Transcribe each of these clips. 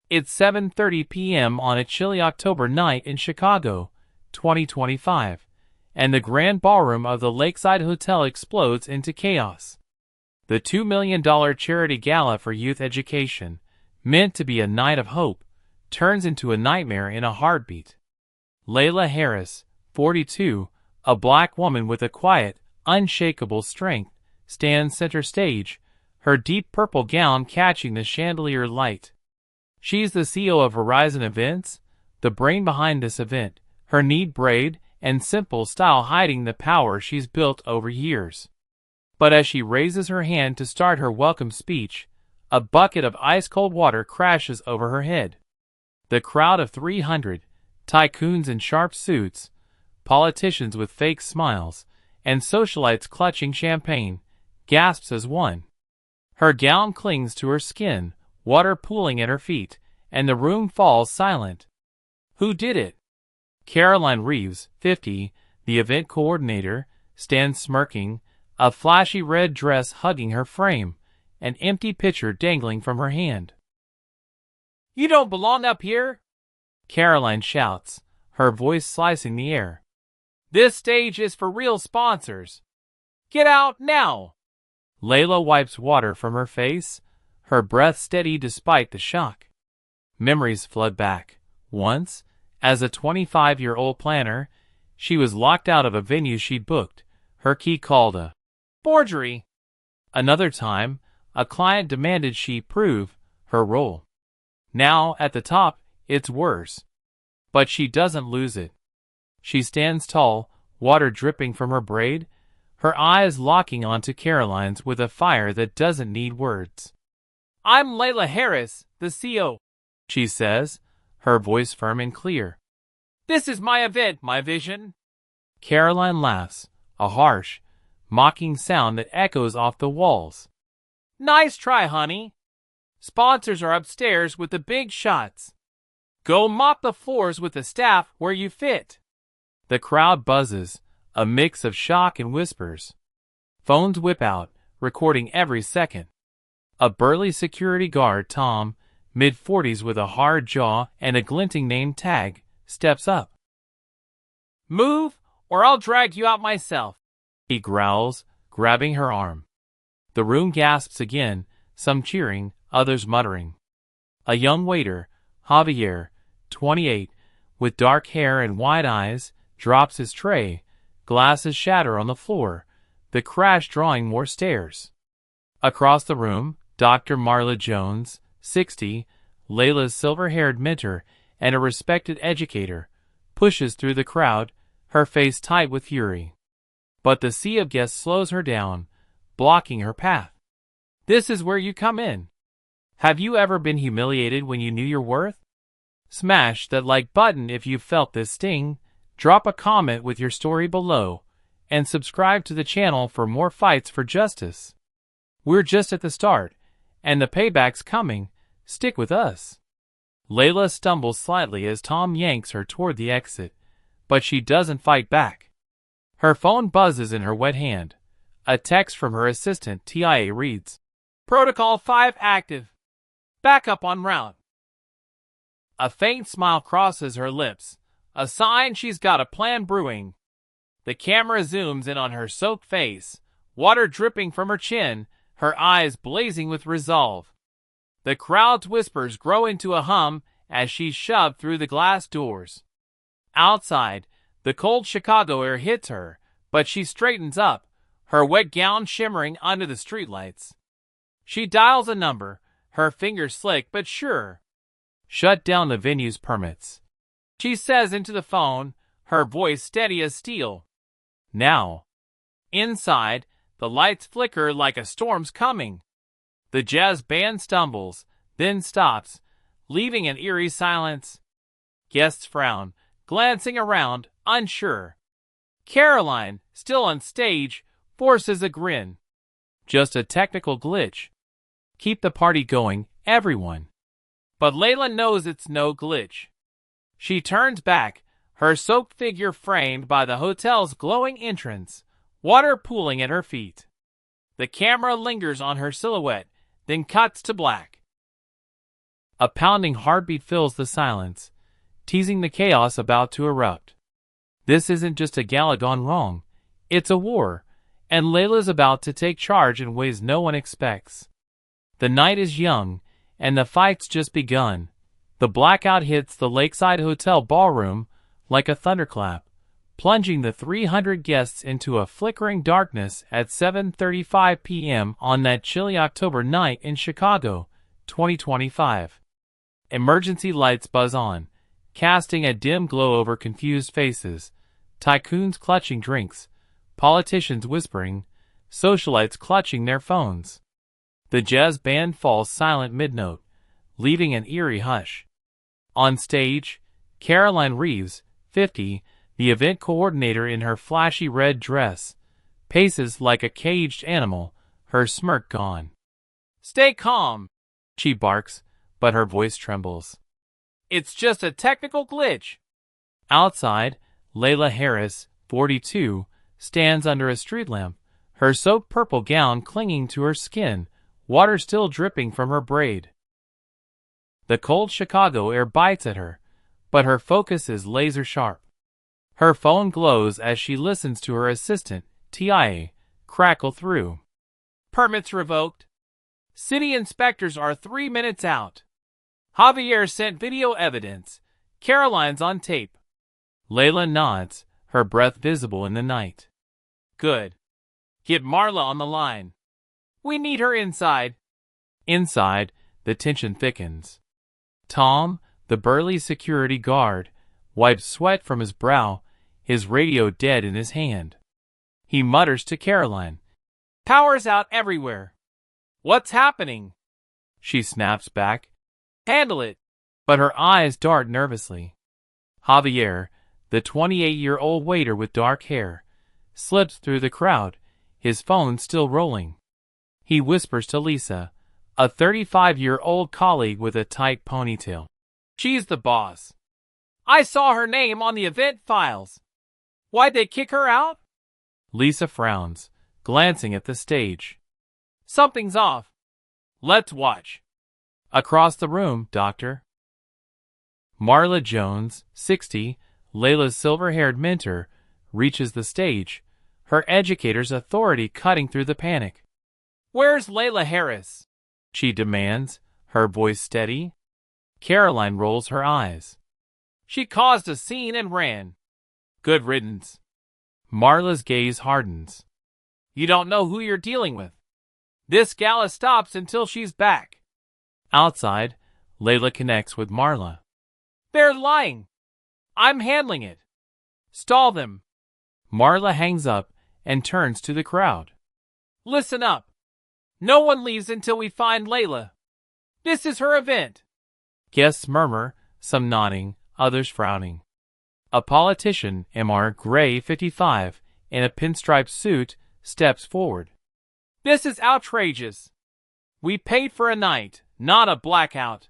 It's 7:30 p.m. on a chilly October night in Chicago, 2025, and the grand ballroom of the Lakeside Hotel explodes into chaos. The $2 million charity gala for youth education, meant to be a night of hope, turns into a nightmare in a heartbeat. Layla Harris, 42, a black woman with a quiet, unshakable strength, stands center stage, her deep purple gown catching the chandelier light. She's the CEO of Horizon Events, the brain behind this event, her neat braid and simple style hiding the power she's built over years. But as she raises her hand to start her welcome speech, a bucket of ice-cold water crashes over her head. The crowd of 300, tycoons in sharp suits, politicians with fake smiles, and socialites clutching champagne, gasps as one. Her gown clings to her skin, water pooling at her feet, and the room falls silent. Who did it? Caroline Reeves, 50, the event coordinator, stands smirking, a flashy red dress hugging her frame, an empty pitcher dangling from her hand. "You don't belong up here!" Caroline shouts, her voice slicing the air. "This stage is for real sponsors. Get out now!" Layla wipes water from her face, her breath steady despite the shock. Memories flood back. Once, as a 25-year-old planner, she was locked out of a venue she'd booked, her key called a forgery. Another time, a client demanded she prove her role. Now, at the top, it's worse. But she doesn't lose it. She stands tall, water dripping from her braid, her eyes locking onto Caroline's with a fire that doesn't need words. "I'm Layla Harris, the CEO," she says, her voice firm and clear. "This is my event, my vision." Caroline laughs, a harsh, mocking sound that echoes off the walls. "Nice try, honey. Sponsors are upstairs with the big shots. Go mop the floors with the staff where you fit." The crowd buzzes, a mix of shock and whispers. Phones whip out, recording every second. A burly security guard, Tom, mid-40s with a hard jaw and a glinting name tag, steps up. "Move, or I'll drag you out myself," he growls, grabbing her arm. The room gasps again, some cheering, others muttering. A young waiter, Javier, 28, with dark hair and wide eyes, drops his tray, glasses shatter on the floor, the crash drawing more stares. Across the room, Dr. Marla Jones, 60, Layla's silver-haired mentor and a respected educator, pushes through the crowd, her face tight with fury. But the sea of guests slows her down, blocking her path. This is where you come in. Have you ever been humiliated when you knew your worth? Smash that like button if you felt this sting, drop a comment with your story below, and subscribe to the channel for more fights for justice. We're just at the start, and the payback's coming. Stick with us. Layla stumbles slightly as Tom yanks her toward the exit, but she doesn't fight back. Her phone buzzes in her wet hand. A text from her assistant TIA reads, "Protocol 5 active. Backup en route." A faint smile crosses her lips, a sign she's got a plan brewing. The camera zooms in on her soaked face, water dripping from her chin, her eyes blazing with resolve. The crowd's whispers grow into a hum as she's shoved through the glass doors. Outside, the cold Chicago air hits her, but she straightens up, her wet gown shimmering under the streetlights. She dials a number, her fingers slick but sure. "Shut down the venue's permits," she says into the phone, her voice steady as steel. Now. Inside, the lights flicker like a storm's coming. The jazz band stumbles, then stops, leaving an eerie silence. Guests frown, glancing around, unsure. Caroline, still on stage, forces a grin. Just a technical glitch. Keep the party going, everyone. But Layla knows it's no glitch. She turns back, her soaked figure framed by the hotel's glowing entrance, water pooling at her feet. The camera lingers on her silhouette, then cuts to black. A pounding heartbeat fills the silence, teasing the chaos about to erupt. This isn't just a gala gone wrong. It's a war, and Layla's about to take charge in ways no one expects. The night is young, and the fight's just begun. The blackout hits the Lakeside Hotel ballroom like a thunderclap, plunging the 300 guests into a flickering darkness at 7:35 p.m. on that chilly October night in Chicago, 2025. Emergency lights buzz on, casting a dim glow over confused faces, tycoons clutching drinks, politicians whispering, socialites clutching their phones. The jazz band falls silent mid-note, leaving an eerie hush. On stage, Caroline Reeves, 50, the event coordinator in her flashy red dress, paces like a caged animal, her smirk gone. "Stay calm," she barks, but her voice trembles. "It's just a technical glitch." Outside, Layla Harris, 42, stands under a street lamp, her soaked purple gown clinging to her skin, water still dripping from her braid. The cold Chicago air bites at her, but her focus is laser sharp. Her phone glows as she listens to her assistant, TIA, crackle through. "Permits revoked. City inspectors are 3 minutes out. Javier sent video evidence. Caroline's on tape." Layla nods, her breath visible in the night. "Good. Get Marla on the line. We need her inside." Inside, the tension thickens. Tom, the burly security guard, wipes sweat from his brow, his radio dead in his hand. He mutters to Caroline, "Power's out everywhere." "What's happening?" She snaps back, "Handle it." But her eyes dart nervously. Javier, the 28-year-old waiter with dark hair, slips through the crowd, his phone still rolling. He whispers to Lisa, a 35-year-old colleague with a tight ponytail. "She's the boss. I saw her name on the event files. Why'd they kick her out?" Lisa frowns, glancing at the stage. "Something's off. Let's watch." "Across the room, Doctor." Marla Jones, 60, Layla's silver-haired mentor, reaches the stage, her educator's authority cutting through the panic. "Where's Layla Harris?" she demands, her voice steady. Caroline rolls her eyes. "She caused a scene and ran." "Good riddance." Marla's gaze hardens. "You don't know who you're dealing with. This gala stops until she's back." Outside, Layla connects with Marla. "They're lying. I'm handling it. Stall them." Marla hangs up and turns to the crowd. "Listen up. No one leaves until we find Layla. This is her event." Guests murmur, some nodding, others frowning. A politician, Mr. Gray, 55, in a pinstripe suit, steps forward. "This is outrageous. We paid for a night, not a blackout."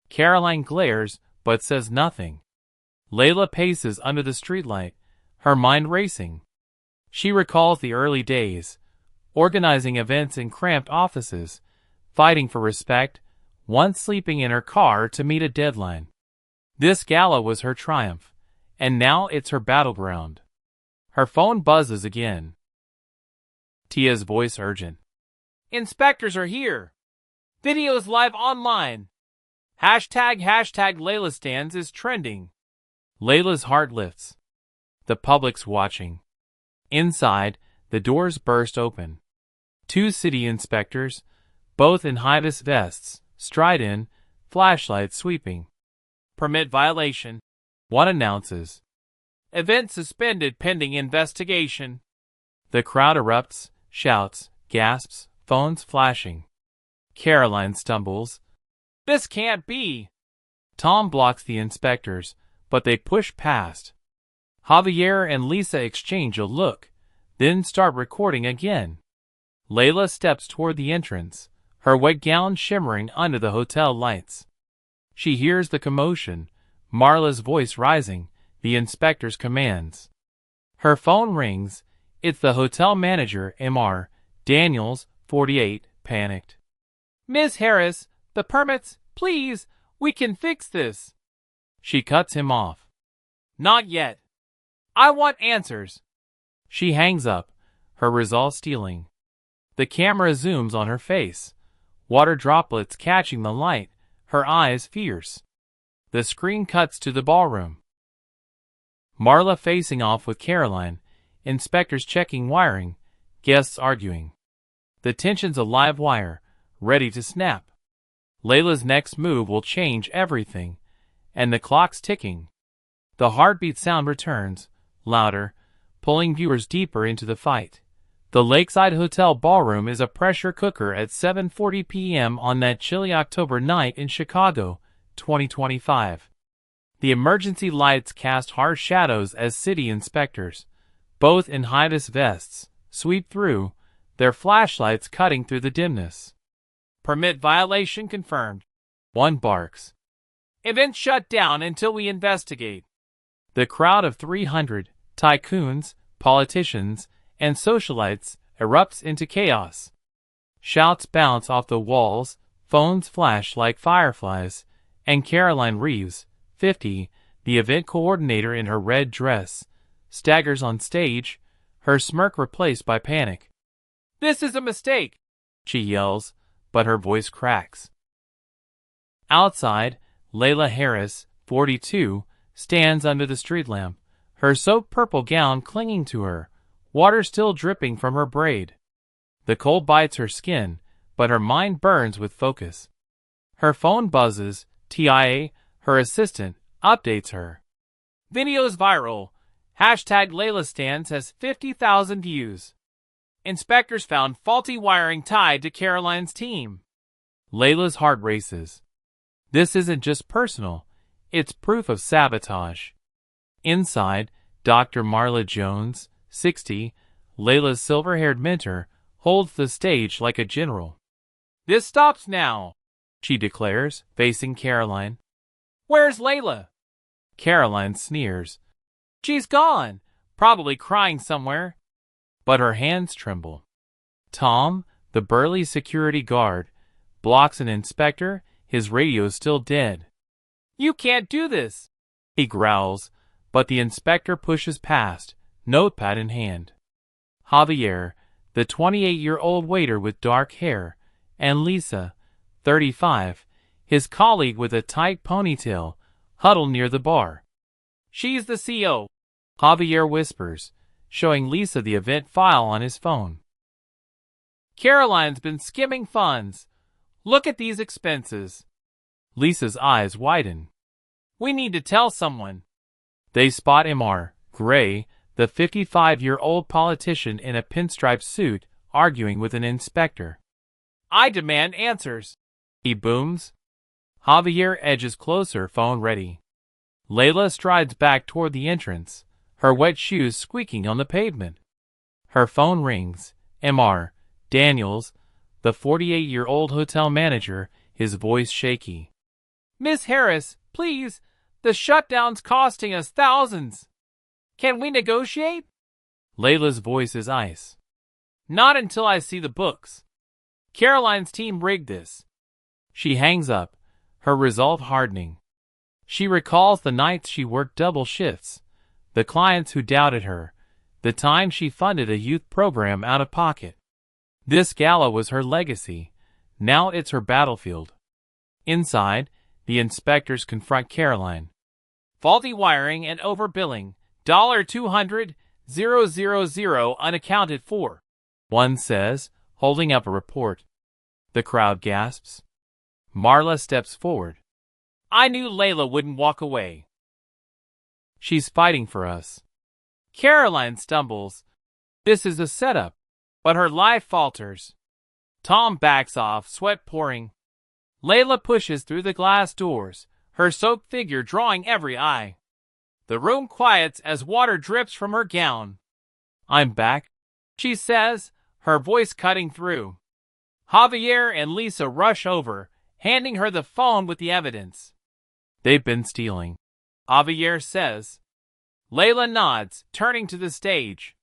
Caroline glares, but says nothing. Layla paces under the streetlight, her mind racing. She recalls the early days, organizing events in cramped offices, fighting for respect, once sleeping in her car to meet a deadline. This gala was her triumph, and now it's her battleground. Her phone buzzes again. Tia's voice urgent. "Inspectors are here. Video's live online. Hashtag Layla stands is trending." Layla's heart lifts. The public's watching. Inside, the doors burst open. 2 city inspectors, both in high-vis vests, stride in, flashlights sweeping. "Permit violation," one announces. "Event suspended pending investigation." The crowd erupts, shouts, gasps, phones flashing. Caroline stumbles. "This can't be." Tom blocks the inspectors, but they push past. Javier and Lisa exchange a look, then start recording again. Layla steps toward the entrance, her wet gown shimmering under the hotel lights. She hears the commotion, Marla's voice rising, the inspector's commands. Her phone rings. It's the hotel manager, Mr. Daniels, 48, panicked. "Ms. Harris, the permits, please. We can fix this. She cuts him off. Not yet. I want answers. She hangs up, her resolve stealing. The camera zooms on her face, water droplets catching the light, her eyes fierce. The screen cuts to the ballroom. Marla facing off with Caroline, inspectors checking wiring, guests arguing. The tension's a live wire, ready to snap. Layla's next move will change everything, and the clock's ticking. The heartbeat sound returns, louder, pulling viewers deeper into the fight. The Lakeside Hotel ballroom is a pressure cooker at 7:40 p.m. on that chilly October night in Chicago, 2025. The emergency lights cast harsh shadows as city inspectors, both in high-vis vests, sweep through, their flashlights cutting through the dimness. Permit violation confirmed. One barks. Event shut down until we investigate. The crowd of 300 tycoons, politicians, and socialites erupts into chaos. Shouts bounce off the walls, phones flash like fireflies, and Caroline Reeves, 50, the event coordinator in her red dress, staggers on stage, her smirk replaced by panic. This is a mistake, she yells, but her voice cracks. Outside, Layla Harris, 42, stands under the street lamp, her soap-purple gown clinging to her, water still dripping from her braid. The cold bites her skin, but her mind burns with focus. Her phone buzzes, TIA, her assistant, updates her. Video's viral. Hashtag Layla Stands has 50,000 views. Inspectors found faulty wiring tied to Caroline's team. Layla's heart races. This isn't just personal, it's proof of sabotage. Inside, Dr. Marla Jones, 60, Layla's silver-haired mentor, holds the stage like a general. This stops now, she declares, facing Caroline. Where's Layla? Caroline sneers. She's gone, probably crying somewhere. But her hands tremble. Tom, the burly security guard, blocks an inspector, his radio still dead. You can't do this, he growls, but the inspector pushes past, notepad in hand. Javier, the 28-year-old waiter with dark hair, and Lisa, 35, his colleague with a tight ponytail, huddle near the bar. She's the CO, Javier whispers, showing Lisa the event file on his phone. Caroline's been skimming funds. Look at these expenses. Lisa's eyes widen. We need to tell someone. They spot Mr. Gray, the 55-year-old politician in a pinstripe suit, arguing with an inspector. I demand answers, he booms. Javier edges closer, phone ready. Layla strides back toward the entrance, her wet shoes squeaking on the pavement. Her phone rings. Mr. Daniels, the 48-year-old hotel manager, his voice shaky. Miss Harris, please, the shutdown's costing us thousands. Can we negotiate? Layla's voice is ice. Not until I see the books. Caroline's team rigged this. She hangs up, her resolve hardening. She recalls the nights she worked double shifts, the clients who doubted her, the time she funded a youth program out of pocket. This gala was her legacy. Now it's her battlefield. Inside, the inspectors confront Caroline. Faulty wiring and overbilling. $200,000 unaccounted for, one says, holding up a report. The crowd gasps. Marla steps forward. I knew Layla wouldn't walk away. She's fighting for us. Caroline stumbles. This is a setup, but her life falters. Tom backs off, sweat pouring. Layla pushes through the glass doors, her soaked figure drawing every eye. The room quiets as water drips from her gown. I'm back, she says, her voice cutting through. Javier and Lisa rush over, handing her the phone with the evidence. They've been stealing, Javier says. Layla nods, turning to the stage.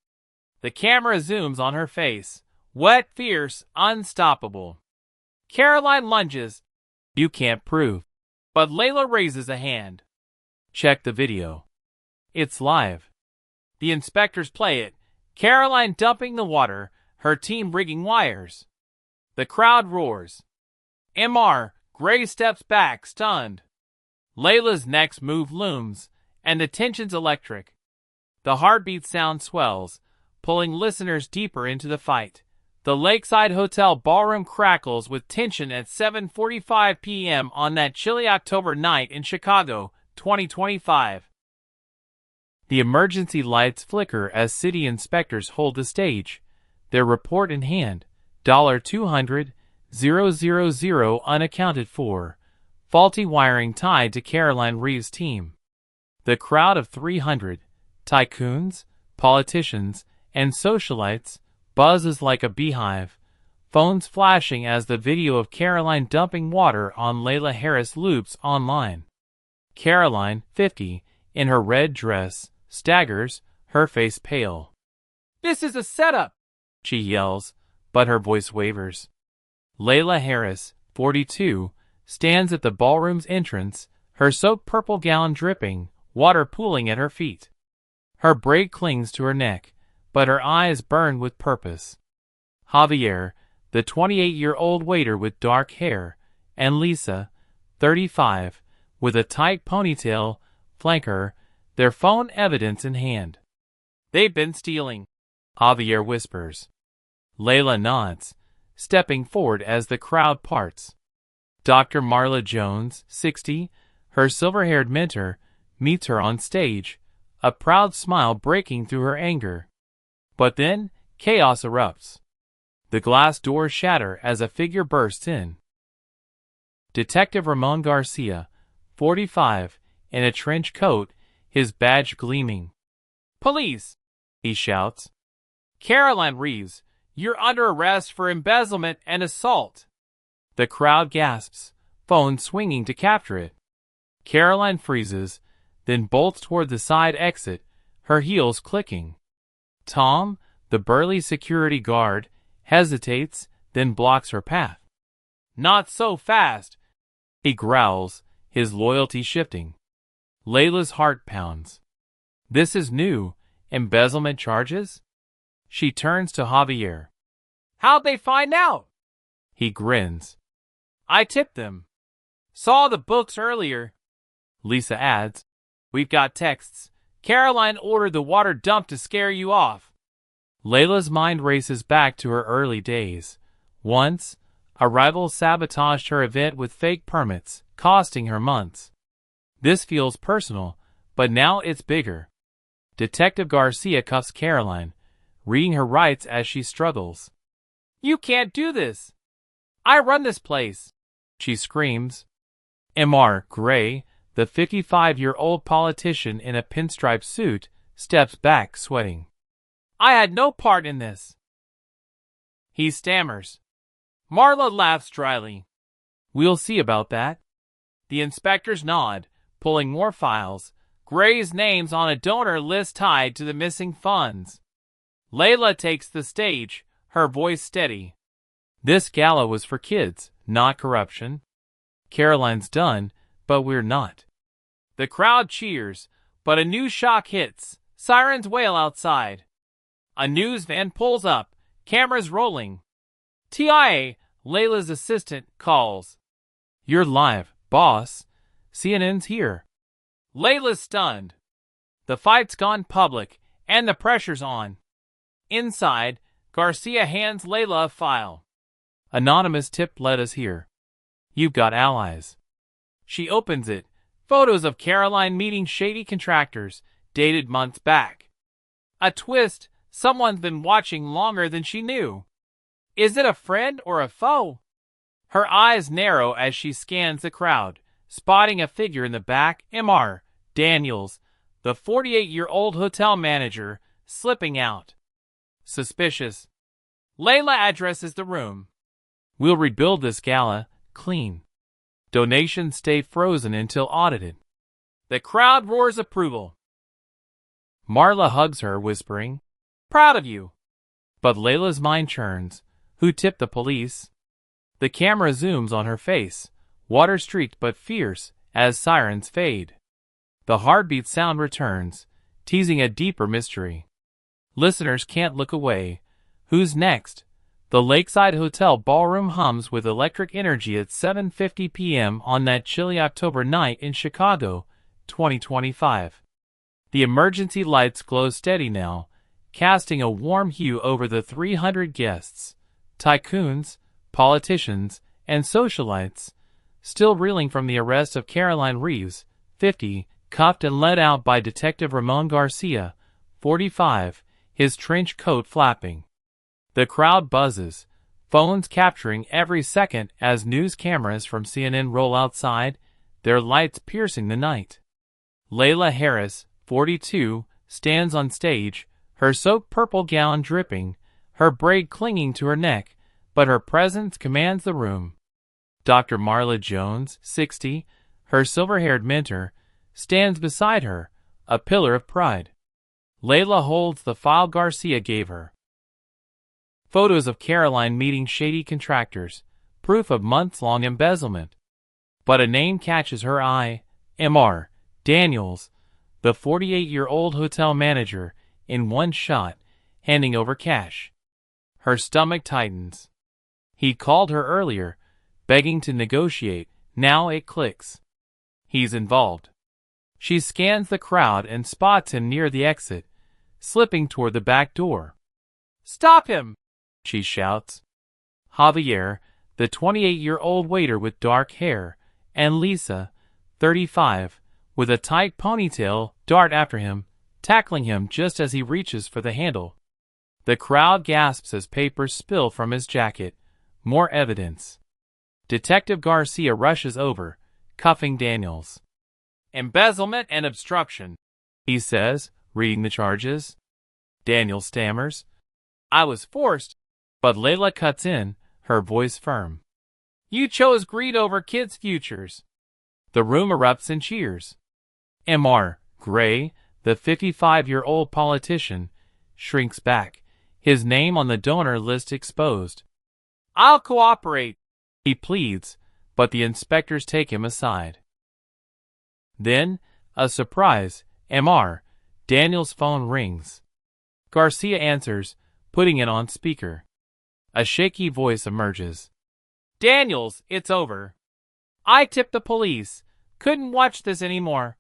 The camera zooms on her face, wet, fierce, unstoppable. Caroline lunges. You can't prove. But Layla raises a hand. Check the video. It's live. The inspectors play it, Caroline dumping the water, her team rigging wires. The crowd roars. Mr. Gray steps back, stunned. Layla's next move looms, and the tension's electric. The heartbeat sound swells, pulling listeners deeper into the fight. The Lakeside Hotel ballroom crackles with tension at 7:45 p.m. on that chilly October night in Chicago, 2025. The emergency lights flicker as city inspectors hold the stage, their report in hand. $200,000 unaccounted for. Faulty wiring tied to Caroline Reeves' team. The crowd of 300, tycoons, politicians, and socialites, buzzes like a beehive, phones flashing as the video of Caroline dumping water on Layla Harris loops online. Caroline, 50, in her red dress, staggers, her face pale. "This is a setup," she yells, but her voice wavers. Layla Harris, 42, stands at the ballroom's entrance, her soap purple gown dripping, water pooling at her feet. Her braid clings to her neck, but her eyes burn with purpose. Javier, the 28-year-old waiter with dark hair, and Lisa, 35, with a tight ponytail, flank her, their phone evidence in hand. "They've been stealing," Javier whispers. Layla nods, stepping forward as the crowd parts. Dr. Marla Jones, 60, her silver-haired mentor, meets her on stage, a proud smile breaking through her anger. But then, chaos erupts. The glass doors shatter as a figure bursts in. Detective Ramon Garcia, 45, in a trench coat, his badge gleaming. "Police!" he shouts. "Caroline Reeves, you're under arrest for embezzlement and assault." The crowd gasps, phone swinging to capture it. Caroline freezes, then bolts toward the side exit, her heels clicking. Tom, the burly security guard, hesitates, then blocks her path. "Not so fast," he growls, his loyalty shifting. Layla's heart pounds. This is new, embezzlement charges? She turns to Javier. "How'd they find out?" He grins. "I tipped them. Saw the books earlier." Lisa adds, "We've got texts. Caroline ordered the water dumped to scare you off." Layla's mind races back to her early days. Once, a rival sabotaged her event with fake permits, costing her months. This feels personal, but now it's bigger. Detective Garcia cuffs Caroline, reading her rights as she struggles. "You can't do this. I run this place," she screams. Mr. Gray, the 55-year-old politician in a pinstripe suit, steps back, sweating. "I had no part in this." He stammers. Marla laughs dryly. "We'll see about that." The inspectors nod, pulling more files. Gray's name's on a donor list tied to the missing funds. Layla takes the stage, her voice steady. "This gala was for kids, not corruption. Caroline's done, but we're not." The crowd cheers, but a new shock hits. Sirens wail outside. A news van pulls up, cameras rolling. "TIA," Layla's assistant, calls. "You're live, boss. CNN's here." Layla's stunned. The fight's gone public, and the pressure's on. Inside, Garcia hands Layla a file. "Anonymous tip led us here. You've got allies." She opens it. Photos of Caroline meeting shady contractors, dated months back. A twist, someone's been watching longer than she knew. Is it a friend or a foe? Her eyes narrow as she scans the crowd, spotting a figure in the back. Mr. Daniels, the 48-year-old hotel manager, slipping out. Suspicious. Layla addresses the room. "We'll rebuild this gala, clean. Donations stay frozen until audited." The crowd roars approval. Marla hugs her, whispering, "Proud of you." But Layla's mind churns. Who tipped the police? The camera zooms on her face, water-streaked but fierce, as sirens fade. The heartbeat sound returns, teasing a deeper mystery. Listeners can't look away. Who's next? The Lakeside Hotel ballroom hums with electric energy at 7:50 p.m. on that chilly October night in Chicago, 2025. The emergency lights glow steady now, casting a warm hue over the 300 guests, tycoons, politicians, and socialites, still reeling from the arrest of Caroline Reeves, 50, cuffed and led out by Detective Ramon Garcia, 45, his trench coat flapping. The crowd buzzes, phones capturing every second as news cameras from CNN roll outside, their lights piercing the night. Layla Harris, 42, stands on stage, her soaked purple gown dripping, her braid clinging to her neck, but her presence commands the room. Dr. Marla Jones, 60, her silver-haired mentor, stands beside her, a pillar of pride. Layla holds the file Garcia gave her. Photos of Caroline meeting shady contractors, proof of months-long embezzlement. But a name catches her eye, Mr. Daniels, the 48-year-old hotel manager, in one shot, handing over cash. Her stomach tightens. He called her earlier, begging to negotiate. Now it clicks. He's involved. She scans the crowd and spots him near the exit, slipping toward the back door. "Stop him!" she shouts. Javier, the 28-year-old waiter with dark hair, and Lisa, 35, with a tight ponytail, dart after him, tackling him just as he reaches for the handle. The crowd gasps as papers spill from his jacket. More evidence. Detective Garcia rushes over, cuffing Daniels. "Embezzlement and obstruction," he says, reading the charges. Daniels stammers. "I was forced," but Layla cuts in, her voice firm. "You chose greed over kids' futures." The room erupts in cheers. Mr. Gray, the 55-year-old politician, shrinks back, his name on the donor list exposed. "I'll cooperate," he pleads, but the inspectors take him aside. Then, a surprise, Mr. Daniels' phone rings. Garcia answers, putting it on speaker. A shaky voice emerges. "Daniels, it's over. I tipped the police. Couldn't watch this anymore."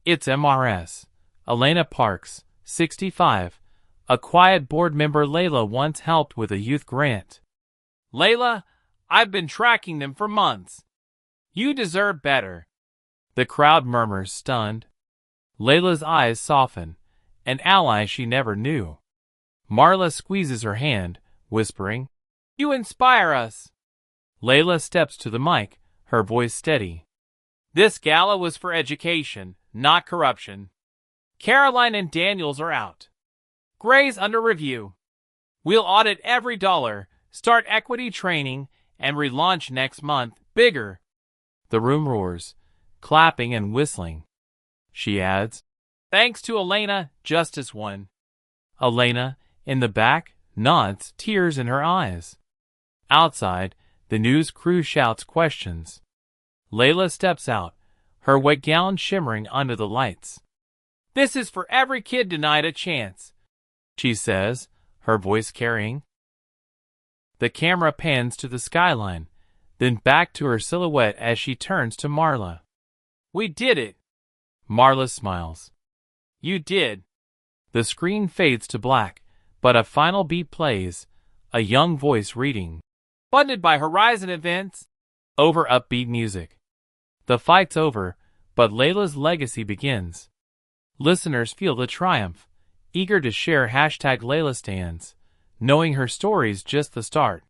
It's MRS. Elena Parks, 65, a quiet board member Layla once helped with a youth grant. "Layla, I've been tracking them for months. You deserve better." The crowd murmurs, stunned. Layla's eyes soften, an ally she never knew. Marla squeezes her hand, whispering, "You inspire us." Layla steps to the mic, her voice steady. "This gala was for education, not corruption. Caroline and Daniels are out. Gray's under review. We'll audit every dollar, start equity training, and relaunch next month, bigger." The room roars, clapping and whistling. She adds, "Thanks to Elena, justice won." Elena, in the back, nods, tears in her eyes. Outside, the news crew shouts questions. Layla steps out, her wet gown shimmering under the lights. "This is for every kid denied a chance," she says, her voice carrying. The camera pans to the skyline, then back to her silhouette as she turns to Marla. "We did it." Marla smiles. "You did." The screen fades to black, but a final beat plays, a young voice reading. "Funded by Horizon Events," over upbeat music. The fight's over, but Layla's legacy begins. Listeners feel the triumph, eager to share #LaylaStands, knowing her story's just the start.